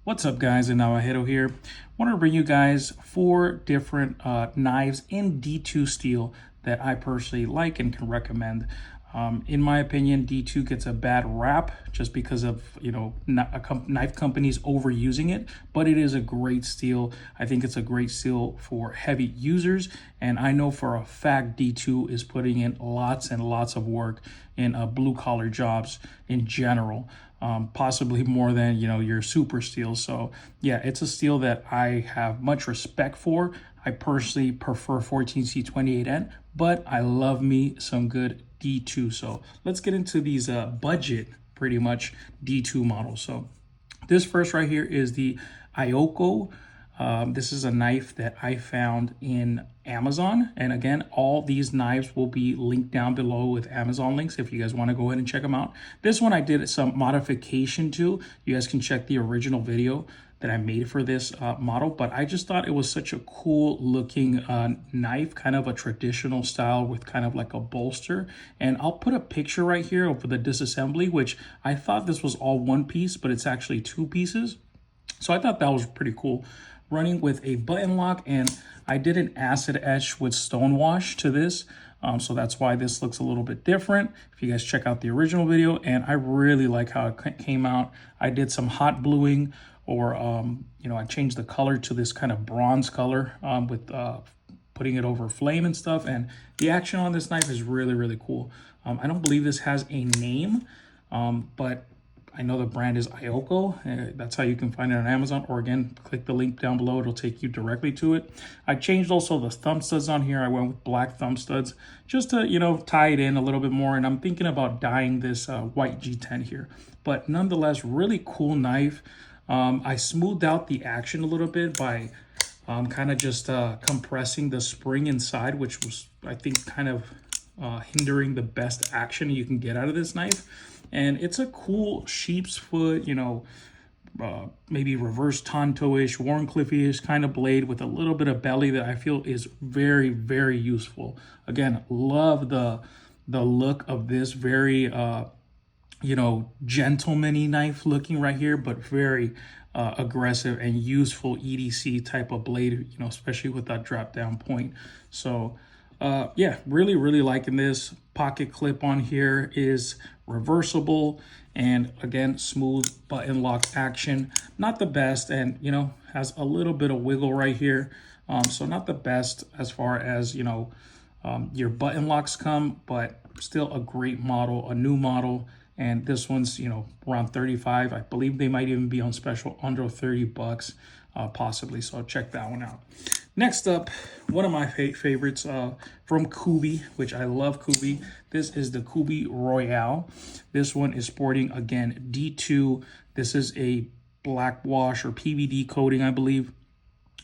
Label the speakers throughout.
Speaker 1: What's up, guys? And Navajedo here. Want to bring you guys 4 different knives in D2 steel that I personally like and can recommend. In my opinion, D2 gets a bad rap just because of, knife companies overusing it, but it is a great steel. I think it's a great steel for heavy users, and I know for a fact D2 is putting in lots and lots of work in blue collar jobs in general. Possibly more than your super steel. So yeah, it's a steel that I have much respect for. I personally prefer 14C28N, but I love me some good D2. So let's get into these budget pretty much D2 models. So this first right here is the Ioko. This is a knife that I found in Amazon. And again, all these knives will be linked down below with Amazon links if you guys want to go ahead and check them out. This one I did some modification to. You guys can check the original video that I made for this model, but I just thought it was such a cool looking knife, kind of a traditional style with kind of like a bolster. And I'll put a picture right here of the disassembly, which I thought this was all one piece, but it's actually 2 pieces. So I thought that was pretty cool. Running with a button lock, and I did an acid etch with stone wash to this. So that's why this looks a little bit different if you guys check out the original video. And I really like how it came out. I did some hot bluing, or I changed the color to this kind of bronze color with putting it over flame and stuff. And the action on this knife is really, really cool. I don't believe this has a name, but I know the brand is Ioko. That's how you can find it on Amazon, or again, click the link down below. It'll take you directly to it. I changed also the thumb studs on here. I went with black thumb studs just to, tie it in a little bit more. And I'm thinking about dyeing this white G10 here. But nonetheless, really cool knife. I smoothed out the action a little bit by kind of just compressing the spring inside, which was, I think, kind of hindering the best action you can get out of this knife. And it's a cool sheep's foot, maybe reverse Tonto-ish, Warncliffe-ish kind of blade with a little bit of belly that I feel is very, very useful. Again, love the look of this very, gentleman-y knife looking right here, but very aggressive and useful EDC type of blade, especially with that drop down point. So yeah, really, really liking this. Pocket clip on here is reversible, and again, smooth button lock action. Not the best, and has a little bit of wiggle right here. So not the best as far as your button locks come, but still a great model, a new model. And this one's around 35. I believe they might even be on special under 30 bucks, possibly. So check that one out. Next up, one of my favorites from Kooie, which I love Kooie. This is the Kooie Royale. This one is sporting, again, D2. This is a black wash or PVD coating, I believe.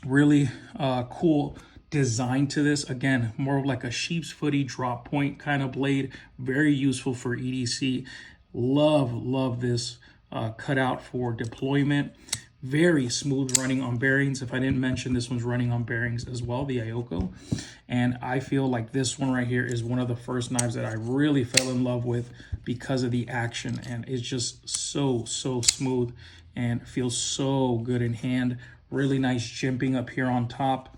Speaker 1: Really cool design to this. Again, more of like a sheep's footy drop point kind of blade. Very useful for EDC. Love this cutout for deployment. Very smooth running on bearings. If I didn't mention, this one's running on bearings as well, the Ioko. And I feel like this one right here is one of the first knives that I really fell in love with because of the action. And it's just so smooth and feels so good in hand. Really nice jimping up here on top.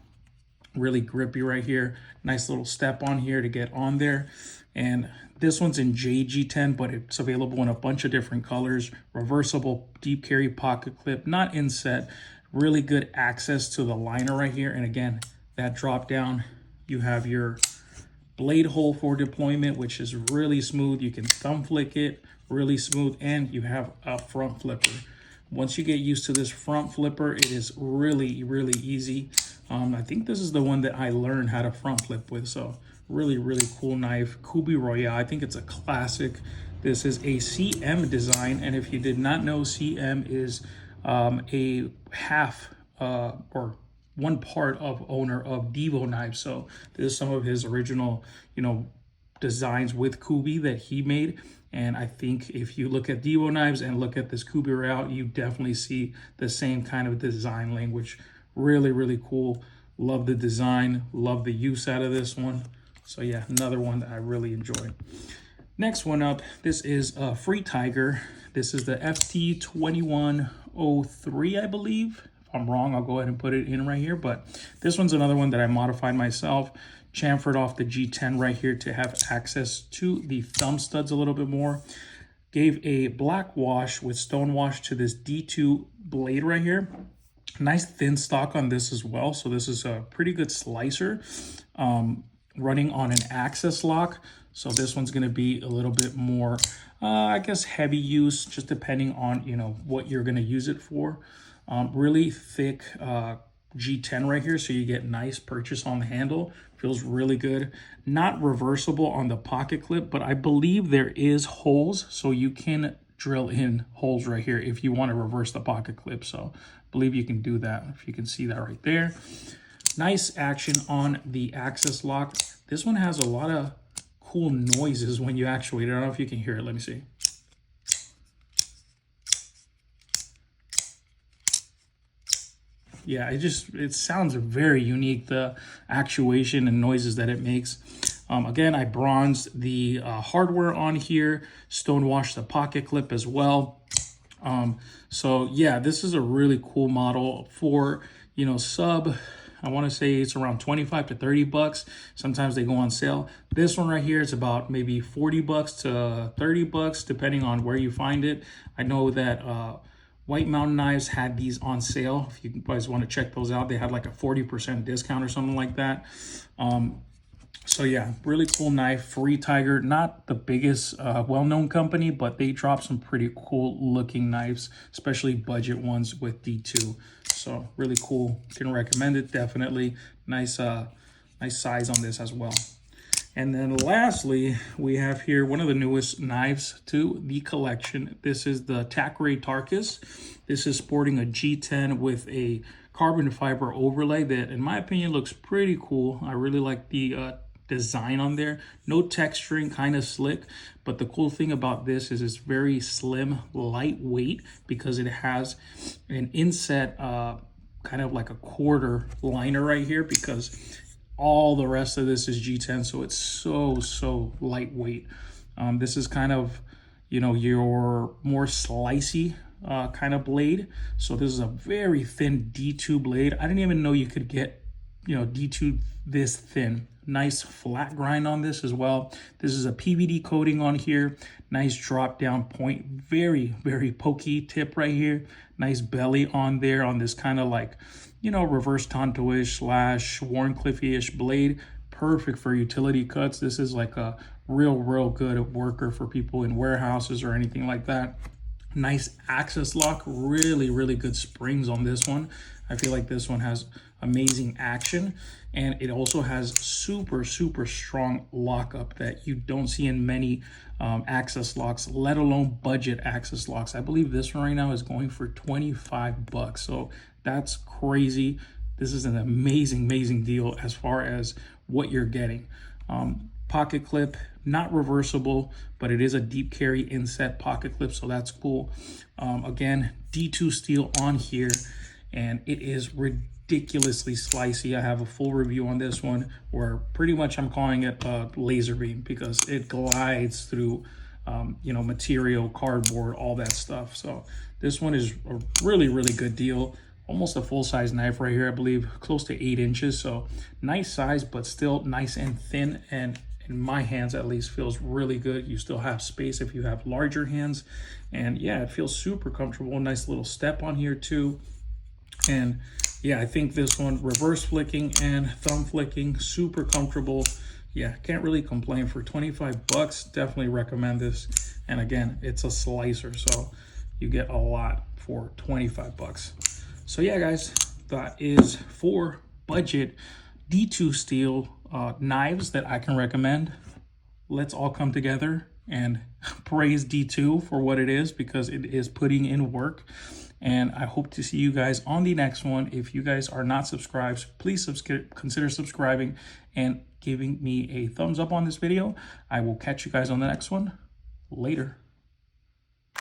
Speaker 1: Really grippy right here. Nice little step on here to get on there. And this one's in JG10, but it's available in a bunch of different colors. Reversible deep carry pocket clip, not inset. Really good access to the liner right here. And again, that drop down, you have your blade hole for deployment, which is really smooth. You can thumb flick it, really smooth, and you have a front flipper. Once you get used to this front flipper, it is really, really easy. I think this is the one that I learned how to front flip with. So really, really cool knife. Kooie Royale. I think it's a classic. This is a CM design. And if you did not know, CM is a half or one part of owner of Devo Knives. So this is some of his original, designs with Kooie that he made. And I think if you look at Devo Knives and look at this Kooie Royale, you definitely see the same kind of design language. Really, really cool. Love the design. Love the use out of this one. So yeah, another one that I really enjoy. Next one up, this is Free Tiger. This is the FT21 103, I believe. If I'm wrong, I'll go ahead and put it in right here. But this one's another one that I modified myself. Chamfered off the G10 right here to have access to the thumb studs a little bit more. Gave a black wash with stone wash to this D2 blade right here. Nice thin stock on this as well. So this is a pretty good slicer, running on an access lock. So this one's going to be a little bit more, I guess, heavy use, just depending on, you know, what you're going to use it for. Really thick G10 right here, so you get nice purchase on the handle. Feels really good. Not reversible on the pocket clip, but I believe there is holes, so you can drill in holes right here if you want to reverse the pocket clip. So I believe you can do that, if you can see that right there. Nice action on the access lock. This one has a lot of cool noises when you actuate it. I don't know if you can hear it. Let me see. Yeah, it sounds very unique, the actuation and noises that it makes. Again, I bronzed the hardware on here, stonewashed the pocket clip as well. So yeah, this is a really cool model for, you know, I want to say it's around 25 to 30 bucks. Sometimes they go on sale. This one right here is about maybe 40 bucks to 30 bucks, depending on where you find it. I know that White Mountain Knives had these on sale. If you guys want to check those out, they had like a 40% discount or something like that. So yeah, really cool knife. Free Tiger, not the biggest well-known company, but they drop some pretty cool looking knives, especially budget ones with D2. So really cool. Can recommend it, definitely. Nice size on this as well. And then lastly, we have here one of the newest knives to the collection. This is the Tacray Tarcus. This is sporting a G10 with a carbon fiber overlay that, in my opinion, looks pretty cool. I really like the design on there. No texturing, kind of slick. But the cool thing about this is it's very slim, lightweight, because it has an inset, kind of like a quarter liner right here, because all the rest of this is G10, so it's so lightweight. This is kind of, you know, your more slicey kind of blade. So this is a very thin D2 blade. I didn't even know you could get, you know, D2 this thin. Nice flat grind on this as well. This is a PVD coating on here. Nice drop down point. Very pokey tip right here. Nice belly on there on this kind of like, you know, reverse Tonto-ish / Wharncliffe-ish blade. Perfect for utility cuts. This is like a real good worker for people in warehouses or anything like that. Nice access lock. Really good springs on this one. I feel like this one has amazing action, and it also has super strong lockup that you don't see in many access locks, let alone budget access locks. I believe this one right now is going for 25 bucks. So that's crazy. This is an amazing deal as far as what you're getting. Pocket clip, not reversible, but it is a deep carry inset pocket clip, so that's cool. Again, D2 steel on here, and it is ridiculously slicey. I have a full review on this one where pretty much I'm calling it a laser beam because it glides through you know, material, cardboard, all that stuff. So this one is a really good deal. Almost a full-size knife right here, I believe, close to 8 inches. So nice size, but still nice and thin, and in my hands at least feels really good. You still have space if you have larger hands, and yeah, it feels super comfortable. Nice little step on here too. And yeah, I think this one, reverse flicking and thumb flicking, super comfortable. Yeah, can't really complain. For 25 bucks, definitely recommend this. And again, it's a slicer, so you get a lot for 25 bucks. So yeah, guys, that is 4 budget D2 steel knives that I can recommend. Let's all come together and praise D2 for what it is, because it is putting in work. And I hope to see you guys on the next one. If you guys are not subscribed, please consider subscribing and giving me a thumbs up on this video. I will catch you guys on the next one. Later.